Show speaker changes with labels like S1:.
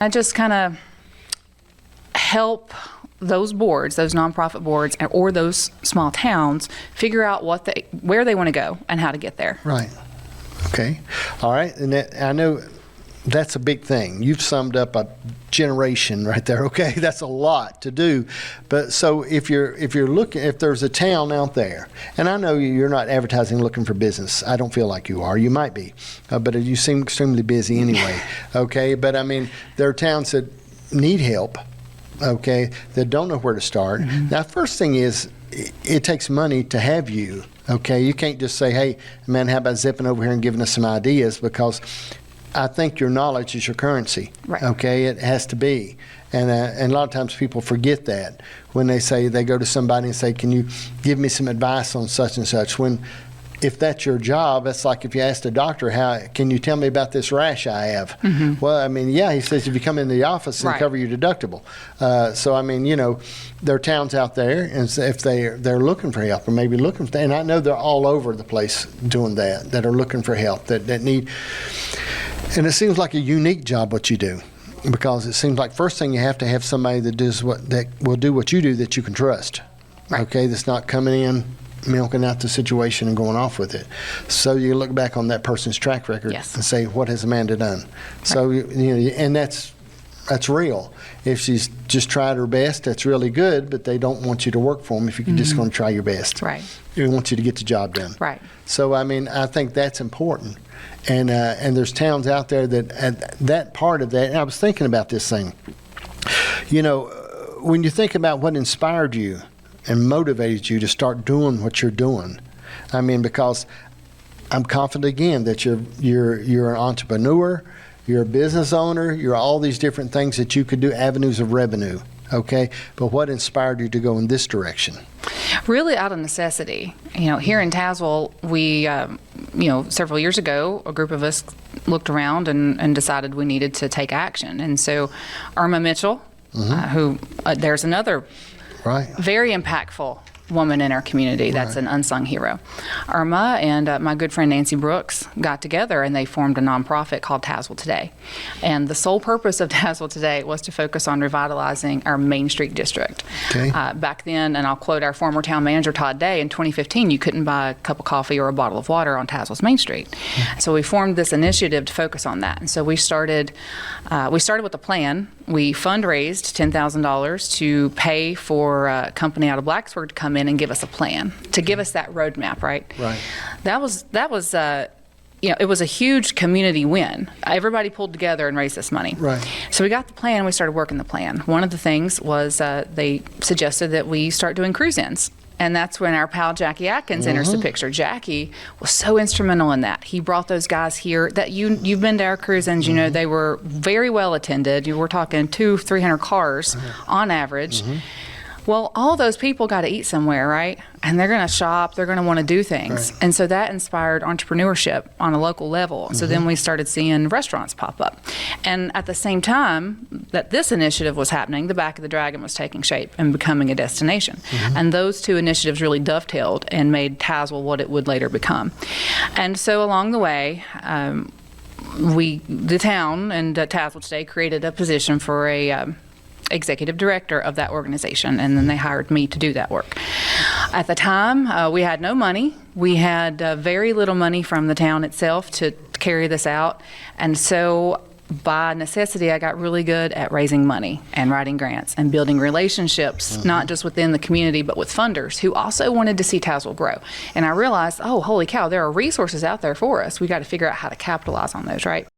S1: I just kind of help those boards, those nonprofit boards, or those small towns figure out where they want to go and how to get there.
S2: Right. Okay. All right. And I know that's a big thing. You've summed up a generation right there. Okay, that's a lot to do. But so if you're looking, if there's a town out there, and I know you're not advertising looking for business. I don't feel like you are. You might be, but you seem extremely busy anyway. Okay, but I mean, there are towns that need help. Okay, that don't know where to start. Mm-hmm. Now, first thing is, it takes money to have you. Okay, you can't just say, "Hey, man, how about zipping over here and giving us some ideas?" Because I think your knowledge is your currency.
S1: Right.
S2: Okay, it has to be, and a lot of times people forget that when they go to somebody and say, "Can you give me some advice on such and such?" When, if that's your job, that's like if you asked a doctor, "How can you tell me about this rash I have?" Mm-hmm. Well, I mean, yeah, he says if you come into the office and cover your deductible. So I mean, there are towns out there, and if they're looking for help, or maybe looking for, and I know they're all over the place doing that are looking for help, that need. And it seems like a unique job what you do, because it seems like first thing you have to have somebody that will do what you do that you can trust. Right. Okay, that's not coming in, milking out the situation and going off with it. So you look back on that person's track record and say, what has Amanda done? Right. So and that's real. If she's just tried her best, that's really good, but they don't want you to work for them if you're just going to try your best.
S1: Right.
S2: They want you to get the job done. Right. So I mean, I think that's important. And there's towns out there that part of that, and I was thinking about this thing. When you think about what inspired you and motivated you to start doing what you're doing, I mean, because I'm confident again that you're an entrepreneur, you're a business owner, you're all these different things that you could do, avenues of revenue. Okay, but what inspired you to go in this direction?
S1: Really out of necessity. Here in Tazewell, we, several years ago, a group of us looked around and decided we needed to take action. And so Irma Mitchell, who there's another very impactful woman in our community that's an unsung hero. Irma and my good friend Nancy Brooks got together and they formed a nonprofit called Tazewell Today. And the sole purpose of Tazewell Today was to focus on revitalizing our Main Street district. Okay. Back then, and I'll quote our former town manager Todd Day, in 2015 you couldn't buy a cup of coffee or a bottle of water on Tazewell's Main Street. So we formed this initiative to focus on that. And so we started with a plan. We fundraised $10,000 to pay for a company out of Blacksburg to come in and give us a plan, to give us that roadmap, right? Right. That was it was a huge community win. Everybody pulled together and raised this money. Right. So we got the plan, we started working the plan. One of the things was they suggested that we start doing cruise-ins. And that's when our pal Jackie Atkins enters the picture. Jackie was so instrumental in that. He brought those guys here. That you've been to our cruise-ins, they were very well attended. You were talking 200-300 cars on average. Well, all those people got to eat somewhere, right? And they're going to shop, they're going to want to do things. Right. And so that inspired entrepreneurship on a local level. So then we started seeing restaurants pop up. And at the same time that this initiative was happening, the Back of the Dragon was taking shape and becoming a destination. And those two initiatives really dovetailed and made Tazewell what it would later become. And so along the way, the town and Tazewell Today created a position for a executive director of that organization, and then they hired me to do that work. At the time, we had no money. We had very little money from the town itself to carry this out, and so by necessity, I got really good at raising money and writing grants and building relationships, not just within the community, but with funders who also wanted to see Tazewell grow. And I realized, oh, holy cow, there are resources out there for us. We got to figure out how to capitalize on those, right?